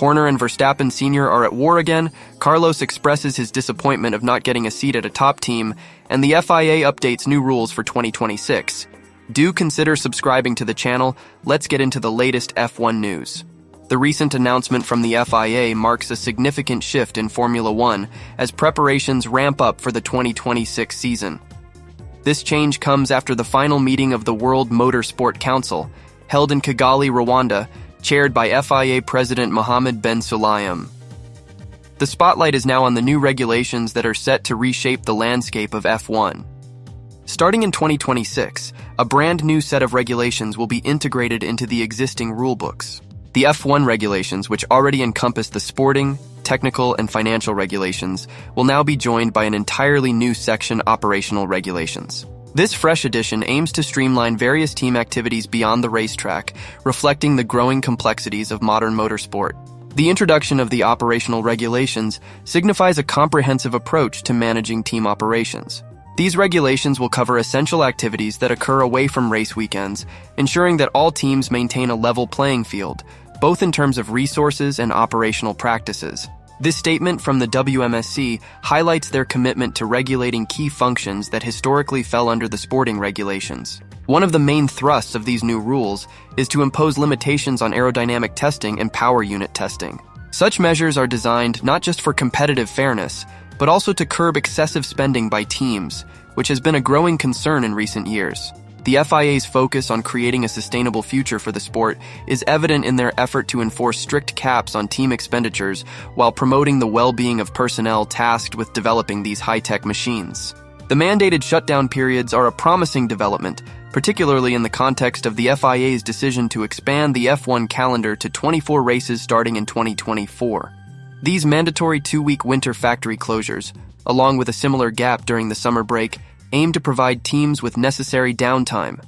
Horner and Verstappen Sr. are at war again, Carlos expresses his disappointment of not getting a seat at a top team, and the FIA updates new rules for 2026. Do consider subscribing to the channel. Let's get into the latest F1 news. The recent announcement from the FIA marks a significant shift in Formula One as preparations ramp up for the 2026 season. This change comes after the final meeting of the World Motorsport Council, held in Kigali, Rwanda, chaired by FIA President Mohammed Ben Sulayem. The spotlight is now on the new regulations that are set to reshape the landscape of F1. Starting in 2026, a brand new set of regulations will be integrated into the existing rulebooks. The F1 regulations, which already encompass the sporting, technical, and financial regulations, will now be joined by an entirely new section, operational regulations. This fresh edition aims to streamline various team activities beyond the racetrack, reflecting the growing complexities of modern motorsport. The introduction of the operational regulations signifies a comprehensive approach to managing team operations. These regulations will cover essential activities that occur away from race weekends, ensuring that all teams maintain a level playing field, both in terms of resources and operational practices. This statement from the WMSC highlights their commitment to regulating key functions that historically fell under the sporting regulations. One of the main thrusts of these new rules is to impose limitations on aerodynamic testing and power unit testing. Such measures are designed not just for competitive fairness, but also to curb excessive spending by teams, which has been a growing concern in recent years. The FIA's focus on creating a sustainable future for the sport is evident in their effort to enforce strict caps on team expenditures while promoting the well-being of personnel tasked with developing these high-tech machines. The mandated shutdown periods are a promising development, particularly in the context of the FIA's decision to expand the F1 calendar to 24 races starting in 2024. These mandatory 2-week winter factory closures, along with a similar gap during the summer break, aim to provide teams with necessary downtime.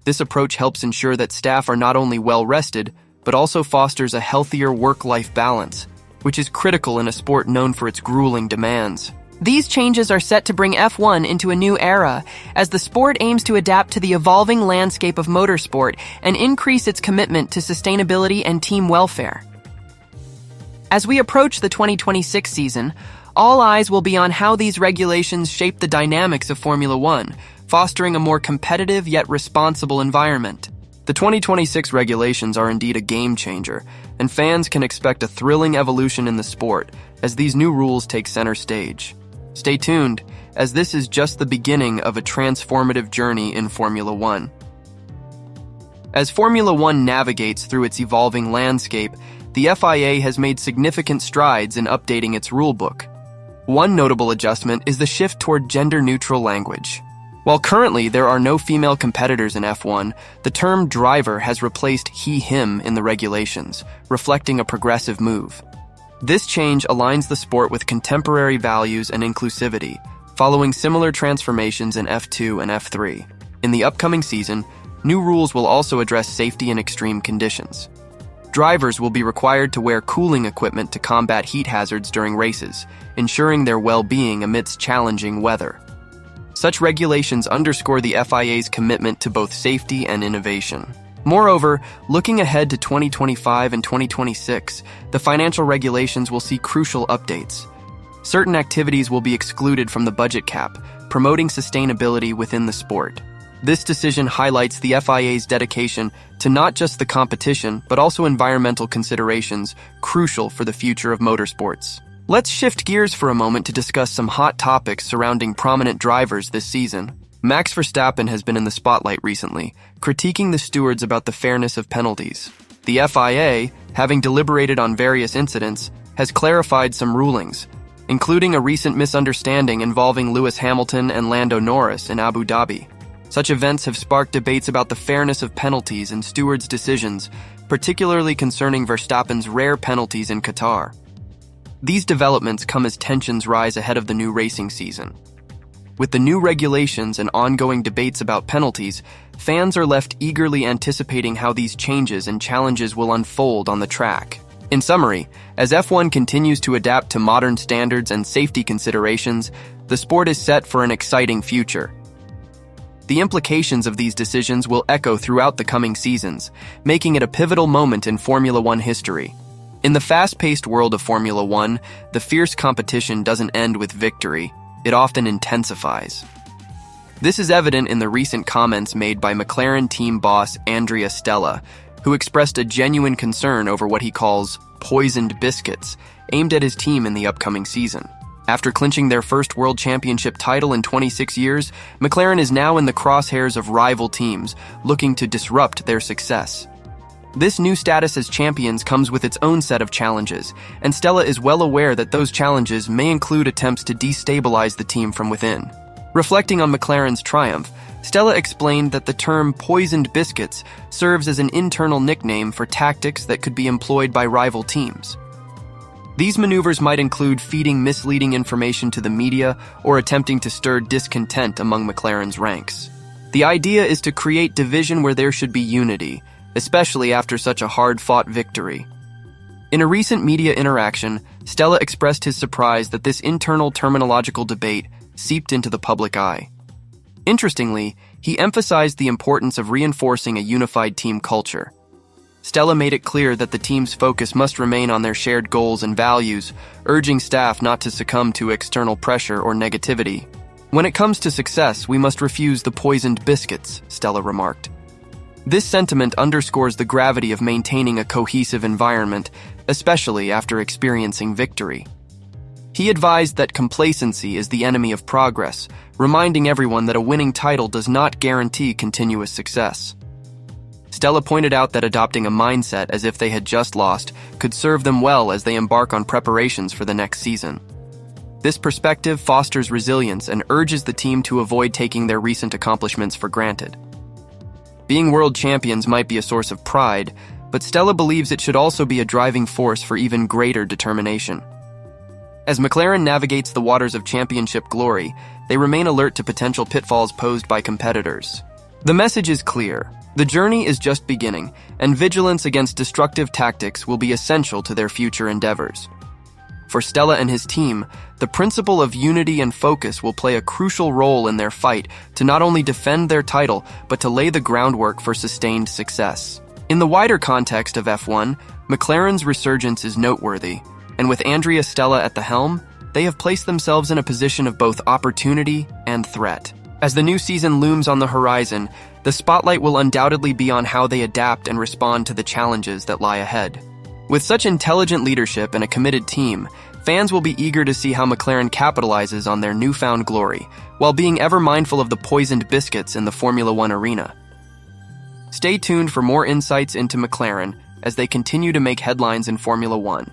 This approach helps ensure that staff are not only well-rested, but also fosters a healthier work-life balance, which is critical in a sport known for its grueling demands. These changes are set to bring F1 into a new era, as the sport aims to adapt to the evolving landscape of motorsport and increase its commitment to sustainability and team welfare. As we approach the 2026 season, all eyes will be on how these regulations shape the dynamics of Formula One, fostering a more competitive yet responsible environment. The 2026 regulations are indeed a game changer, and fans can expect a thrilling evolution in the sport as these new rules take center stage. Stay tuned, as this is just the beginning of a transformative journey in Formula One. As Formula One navigates through its evolving landscape, the FIA has made significant strides in updating its rulebook. One notable adjustment is the shift toward gender-neutral language. While currently there are no female competitors in F1, the term driver has replaced he/him in the regulations, reflecting a progressive move. This change aligns the sport with contemporary values and inclusivity, following similar transformations in F2 and F3. In the upcoming season, new rules will also address safety in extreme conditions. Drivers will be required to wear cooling equipment to combat heat hazards during races, ensuring their well-being amidst challenging weather. Such regulations underscore the FIA's commitment to both safety and innovation. Moreover, looking ahead to 2025 and 2026, the financial regulations will see crucial updates. Certain activities will be excluded from the budget cap, promoting sustainability within the sport. This decision highlights the FIA's dedication to not just the competition, but also environmental considerations crucial for the future of motorsports. Let's shift gears for a moment to discuss some hot topics surrounding prominent drivers this season. Max Verstappen has been in the spotlight recently, critiquing the stewards about the fairness of penalties. The FIA, having deliberated on various incidents, has clarified some rulings, including a recent misunderstanding involving Lewis Hamilton and Lando Norris in Abu Dhabi. Such events have sparked debates about the fairness of penalties and stewards' decisions, particularly concerning Verstappen's rare penalties in Qatar. These developments come as tensions rise ahead of the new racing season. With the new regulations and ongoing debates about penalties, fans are left eagerly anticipating how these changes and challenges will unfold on the track. In summary, as F1 continues to adapt to modern standards and safety considerations, the sport is set for an exciting future. The implications of these decisions will echo throughout the coming seasons, making it a pivotal moment in Formula One history. In the fast-paced world of Formula One, the fierce competition doesn't end with victory, it often intensifies. This is evident in the recent comments made by McLaren team boss Andrea Stella, who expressed a genuine concern over what he calls poisoned biscuits aimed at his team in the upcoming season. After clinching their first world championship title in 26 years, McLaren is now in the crosshairs of rival teams, looking to disrupt their success. This new status as champions comes with its own set of challenges, and Stella is well aware that those challenges may include attempts to destabilize the team from within. Reflecting on McLaren's triumph, Stella explained that the term poisoned biscuits serves as an internal nickname for tactics that could be employed by rival teams. These maneuvers might include feeding misleading information to the media or attempting to stir discontent among McLaren's ranks. The idea is to create division where there should be unity, especially after such a hard-fought victory. In a recent media interaction, Stella expressed his surprise that this internal terminological debate seeped into the public eye. Interestingly, he emphasized the importance of reinforcing a unified team culture. Stella made it clear that the team's focus must remain on their shared goals and values, urging staff not to succumb to external pressure or negativity. "When it comes to success, we must refuse the poisoned biscuits," Stella remarked. This sentiment underscores the gravity of maintaining a cohesive environment, especially after experiencing victory. He advised that complacency is the enemy of progress, reminding everyone that a winning title does not guarantee continuous success. Stella pointed out that adopting a mindset as if they had just lost could serve them well as they embark on preparations for the next season. This perspective fosters resilience and urges the team to avoid taking their recent accomplishments for granted. Being world champions might be a source of pride, but Stella believes it should also be a driving force for even greater determination. As McLaren navigates the waters of championship glory, they remain alert to potential pitfalls posed by competitors. The message is clear. The journey is just beginning, and vigilance against destructive tactics will be essential to their future endeavors. For Stella and his team, the principle of unity and focus will play a crucial role in their fight to not only defend their title, but to lay the groundwork for sustained success. In the wider context of F1, McLaren's resurgence is noteworthy, and with Andrea Stella at the helm, they have placed themselves in a position of both opportunity and threat. As the new season looms on the horizon, the spotlight will undoubtedly be on how they adapt and respond to the challenges that lie ahead. With such intelligent leadership and a committed team, fans will be eager to see how McLaren capitalizes on their newfound glory, while being ever mindful of the poisoned biscuits in the Formula One arena. Stay tuned for more insights into McLaren as they continue to make headlines in Formula One.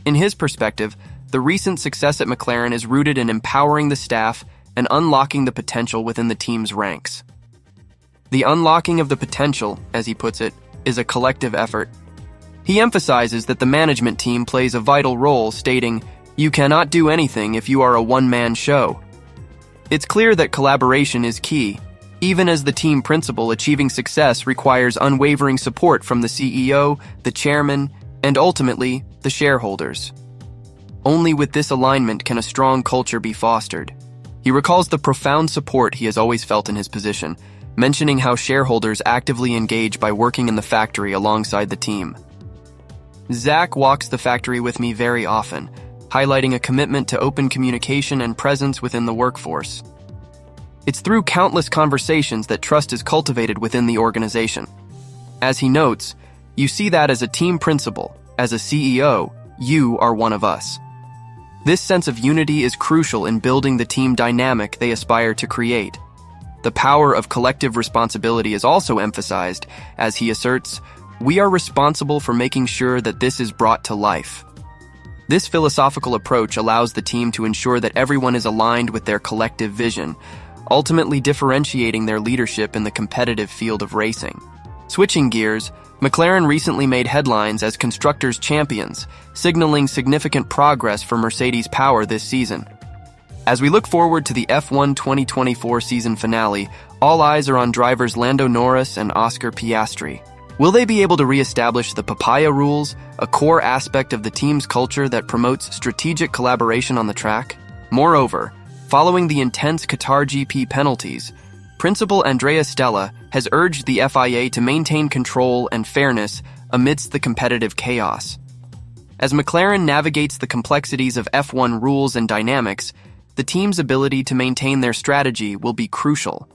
In his perspective, the recent success at McLaren is rooted in empowering the staff and unlocking the potential within the team's ranks. The unlocking of the potential, as he puts it, is a collective effort. He emphasizes that the management team plays a vital role, stating, "You cannot do anything if you are a one-man show." It's clear that collaboration is key. Even as the team principal, achieving success requires unwavering support from the CEO, the chairman, and ultimately, the shareholders. Only with this alignment can a strong culture be fostered. He recalls the profound support he has always felt in his position, mentioning how shareholders actively engage by working in the factory alongside the team. "Zach walks the factory with me very often, highlighting a commitment to open communication and presence within the workforce. It's through countless conversations that trust is cultivated within the organization. As he notes, you see that as a team principal, as a CEO, you are one of us." This sense of unity is crucial in building the team dynamic they aspire to create. The power of collective responsibility is also emphasized, as he asserts, "We are responsible for making sure that this is brought to life." This philosophical approach allows the team to ensure that everyone is aligned with their collective vision, ultimately differentiating their leadership in the competitive field of racing. Switching gears, McLaren recently made headlines as Constructors' Champions, signaling significant progress for Mercedes' power this season. As we look forward to the F1 2024 season finale, all eyes are on drivers Lando Norris and Oscar Piastri. Will they be able to re-establish the papaya rules, a core aspect of the team's culture that promotes strategic collaboration on the track? Moreover, following the intense Qatar GP penalties, Principal Andrea Stella has urged the FIA to maintain control and fairness amidst the competitive chaos. As McLaren navigates the complexities of F1 rules and dynamics, the team's ability to maintain their strategy will be crucial.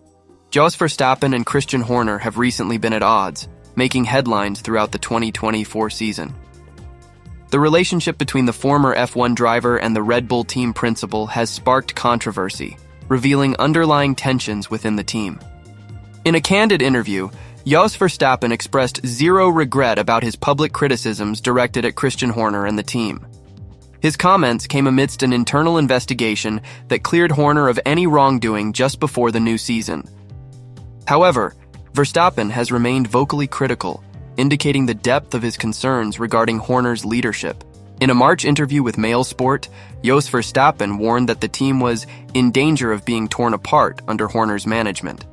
Jos Verstappen and Christian Horner have recently been at odds, making headlines throughout the 2024 season. The relationship between the former F1 driver and the Red Bull team principal has sparked controversy, revealing underlying tensions within the team. In a candid interview, Jos Verstappen expressed zero regret about his public criticisms directed at Christian Horner and the team. His comments came amidst an internal investigation that cleared Horner of any wrongdoing just before the new season. However, Verstappen has remained vocally critical, indicating the depth of his concerns regarding Horner's leadership. In a March interview with Motorsport, Jos Verstappen warned that the team was in danger of being torn apart under Horner's management.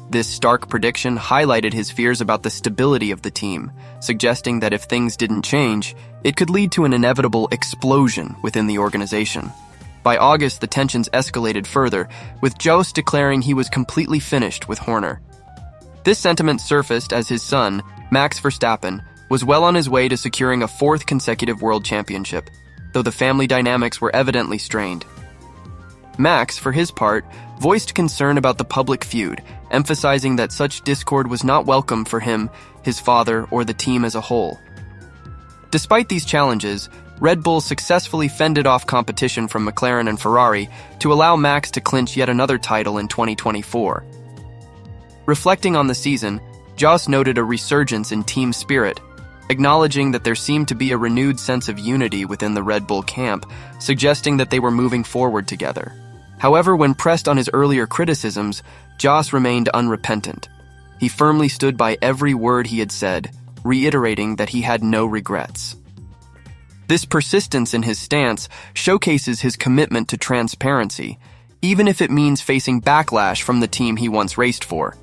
This stark prediction highlighted his fears about the stability of the team, suggesting that if things didn't change, it could lead to an inevitable explosion within the organization. By August, the tensions escalated further, with Jos declaring he was completely finished with Horner. This sentiment surfaced as his son, Max Verstappen, was well on his way to securing a fourth consecutive world championship, though the family dynamics were evidently strained. Max, for his part, voiced concern about the public feud, emphasizing that such discord was not welcome for him, his father, or the team as a whole. Despite these challenges, Red Bull successfully fended off competition from McLaren and Ferrari to allow Max to clinch yet another title in 2024. Reflecting on the season, Jos noted a resurgence in team spirit, acknowledging that there seemed to be a renewed sense of unity within the Red Bull camp, suggesting that they were moving forward together. However, when pressed on his earlier criticisms, Jos remained unrepentant. He firmly stood by every word he had said, reiterating that he had no regrets. This persistence in his stance showcases his commitment to transparency, even if it means facing backlash from the team he once raced for.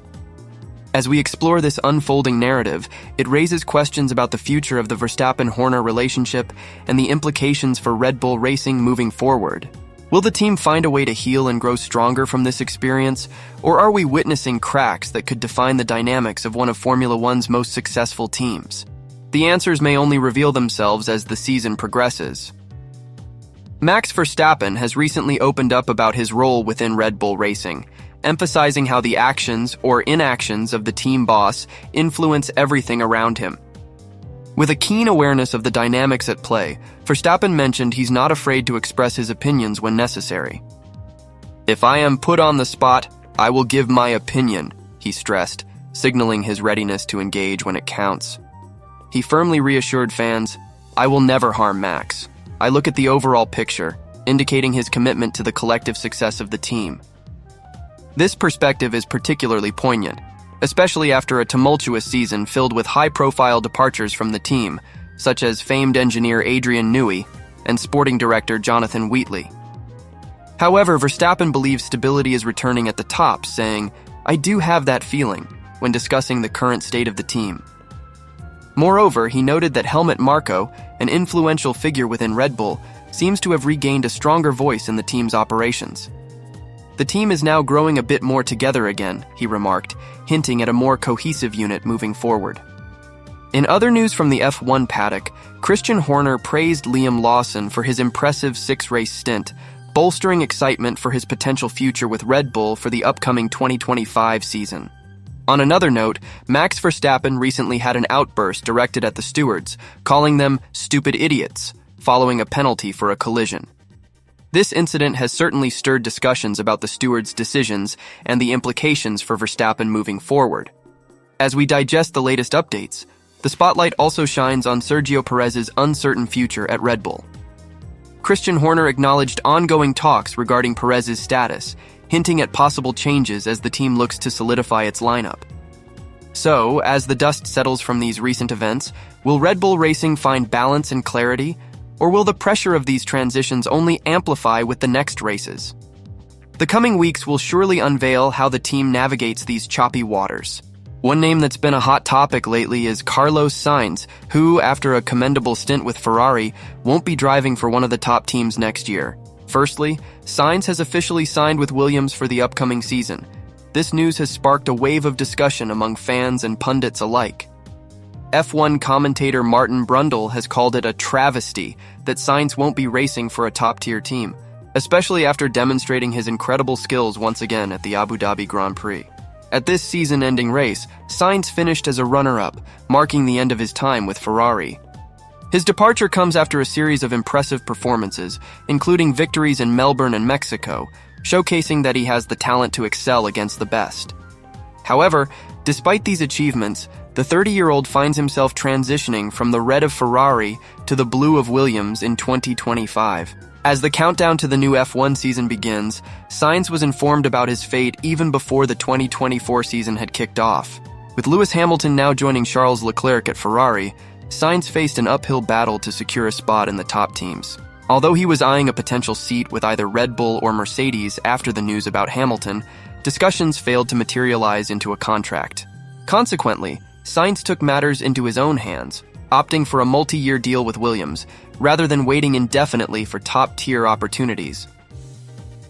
As we explore this unfolding narrative, it raises questions about the future of the Verstappen-Horner relationship and the implications for Red Bull Racing moving forward. Will the team find a way to heal and grow stronger from this experience, or are we witnessing cracks that could define the dynamics of one of Formula One's most successful teams? The answers may only reveal themselves as the season progresses. Max Verstappen has recently opened up about his role within Red Bull Racing, emphasizing how the actions or inactions of the team boss influence everything around him. With a keen awareness of the dynamics at play, Verstappen mentioned he's not afraid to express his opinions when necessary. "If I am put on the spot, I will give my opinion," he stressed, signaling his readiness to engage when it counts. He firmly reassured fans, "I will never harm Max. I look at the overall picture," indicating his commitment to the collective success of the team. This perspective is particularly poignant, especially after a tumultuous season filled with high-profile departures from the team, such as famed engineer Adrian Newey and sporting director Jonathan Wheatley. However, Verstappen believes stability is returning at the top, saying, "I do have that feeling," when discussing the current state of the team. Moreover, he noted that Helmut Marko, an influential figure within Red Bull, seems to have regained a stronger voice in the team's operations. "The team is now growing a bit more together again," he remarked, hinting at a more cohesive unit moving forward. In other news from the F1 paddock, Christian Horner praised Liam Lawson for his impressive six-race stint, bolstering excitement for his potential future with Red Bull for the upcoming 2025 season. On another note, Max Verstappen recently had an outburst directed at the stewards, calling them "stupid idiots," following a penalty for a collision. This incident has certainly stirred discussions about the stewards' decisions and the implications for Verstappen moving forward. As we digest the latest updates, the spotlight also shines on Sergio Perez's uncertain future at Red Bull. Christian Horner acknowledged ongoing talks regarding Perez's status, hinting at possible changes as the team looks to solidify its lineup. So, as the dust settles from these recent events, will Red Bull Racing find balance and clarity, or will the pressure of these transitions only amplify with the next races? The coming weeks will surely unveil how the team navigates these choppy waters. One name that's been a hot topic lately is Carlos Sainz, who, after a commendable stint with Ferrari, won't be driving for one of the top teams next year. Firstly, Sainz has officially signed with Williams for the upcoming season. This news has sparked a wave of discussion among fans and pundits alike. F1 commentator Martin Brundle has called it a travesty that Sainz won't be racing for a top-tier team, especially after demonstrating his incredible skills once again at the Abu Dhabi Grand Prix. At this season-ending race, Sainz finished as a runner-up, marking the end of his time with Ferrari. His departure comes after a series of impressive performances, including victories in Melbourne and Mexico, showcasing that he has the talent to excel against the best. However, despite these achievements, the 30-year-old finds himself transitioning from the red of Ferrari to the blue of Williams in 2025. As the countdown to the new F1 season begins, Sainz was informed about his fate even before the 2024 season had kicked off. With Lewis Hamilton now joining Charles Leclerc at Ferrari, Sainz faced an uphill battle to secure a spot in the top teams. Although he was eyeing a potential seat with either Red Bull or Mercedes after the news about Hamilton, discussions failed to materialize into a contract. Consequently, Sainz took matters into his own hands, opting for a multi-year deal with Williams, rather than waiting indefinitely for top-tier opportunities.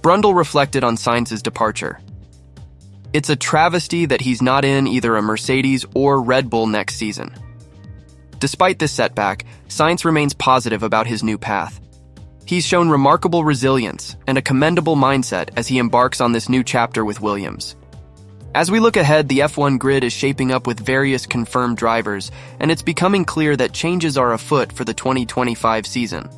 Brundle reflected on Sainz's departure. "It's a travesty that he's not in either a Mercedes or Red Bull next season." Despite this setback, Sainz remains positive about his new path. He's shown remarkable resilience and a commendable mindset as he embarks on this new chapter with Williams. As we look ahead, the F1 grid is shaping up with various confirmed drivers, and it's becoming clear that changes are afoot for the 2025 season.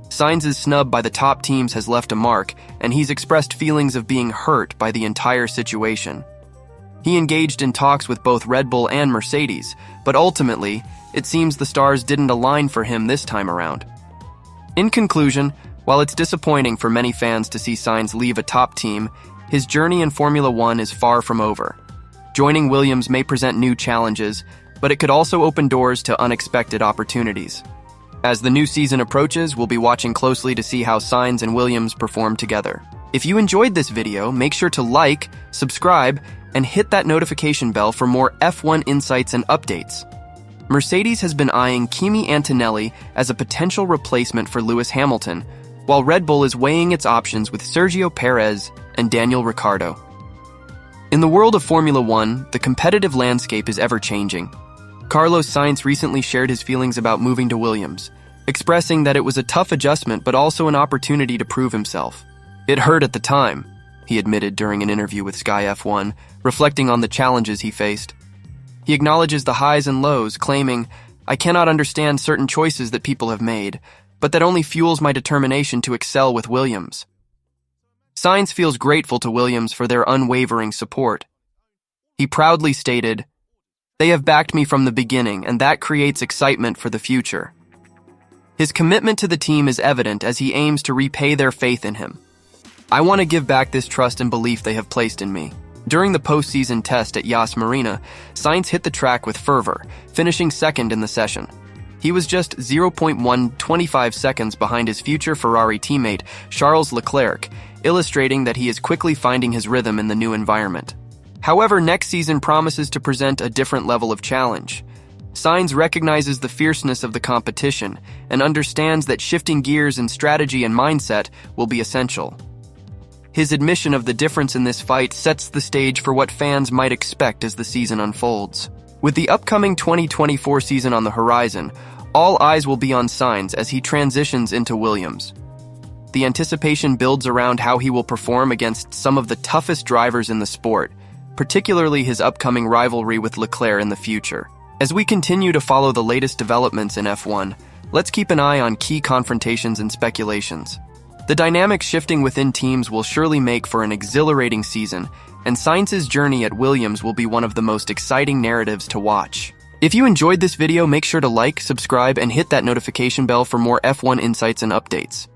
Sainz's snub by the top teams has left a mark, and he's expressed feelings of being hurt by the entire situation. He engaged in talks with both Red Bull and Mercedes, but ultimately, it seems the stars didn't align for him this time around. In conclusion, while it's disappointing for many fans to see Sainz leave a top team, his journey in Formula One is far from over. Joining Williams may present new challenges, but it could also open doors to unexpected opportunities. As the new season approaches, we'll be watching closely to see how Sainz and Williams perform together. If you enjoyed this video, make sure to like, subscribe, and hit that notification bell for more F1 insights and updates. Mercedes has been eyeing Kimi Antonelli as a potential replacement for Lewis Hamilton, while Red Bull is weighing its options with Sergio Perez and Daniel Ricciardo. In the world of Formula One, the competitive landscape is ever-changing. Carlos Sainz recently shared his feelings about moving to Williams, expressing that it was a tough adjustment but also an opportunity to prove himself. "It hurt at the time," he admitted during an interview with Sky F1, reflecting on the challenges he faced. He acknowledges the highs and lows, claiming, "I cannot understand certain choices that people have made, but that only fuels my determination to excel with Williams." Sainz feels grateful to Williams for their unwavering support. He proudly stated, "They have backed me from the beginning, and that creates excitement for the future." His commitment to the team is evident as he aims to repay their faith in him. "I want to give back this trust and belief they have placed in me." During the postseason test at Yas Marina, Sainz hit the track with fervor, finishing second in the session. He was just 0.125 seconds behind his future Ferrari teammate, Charles Leclerc, illustrating that he is quickly finding his rhythm in the new environment. However, next season promises to present a different level of challenge. Sainz recognizes the fierceness of the competition and understands that shifting gears in strategy and mindset will be essential. His admission of the difference in this fight sets the stage for what fans might expect as the season unfolds. With the upcoming 2024 season on the horizon, all eyes will be on Sainz as he transitions into Williams. The anticipation builds around how he will perform against some of the toughest drivers in the sport, particularly his upcoming rivalry with Leclerc in the future. As we continue to follow the latest developments in F1, let's keep an eye on key confrontations and speculations. The dynamics shifting within teams will surely make for an exhilarating season, and Sainz's journey at Williams will be one of the most exciting narratives to watch. If you enjoyed this video, make sure to like, subscribe, and hit that notification bell for more F1 insights and updates.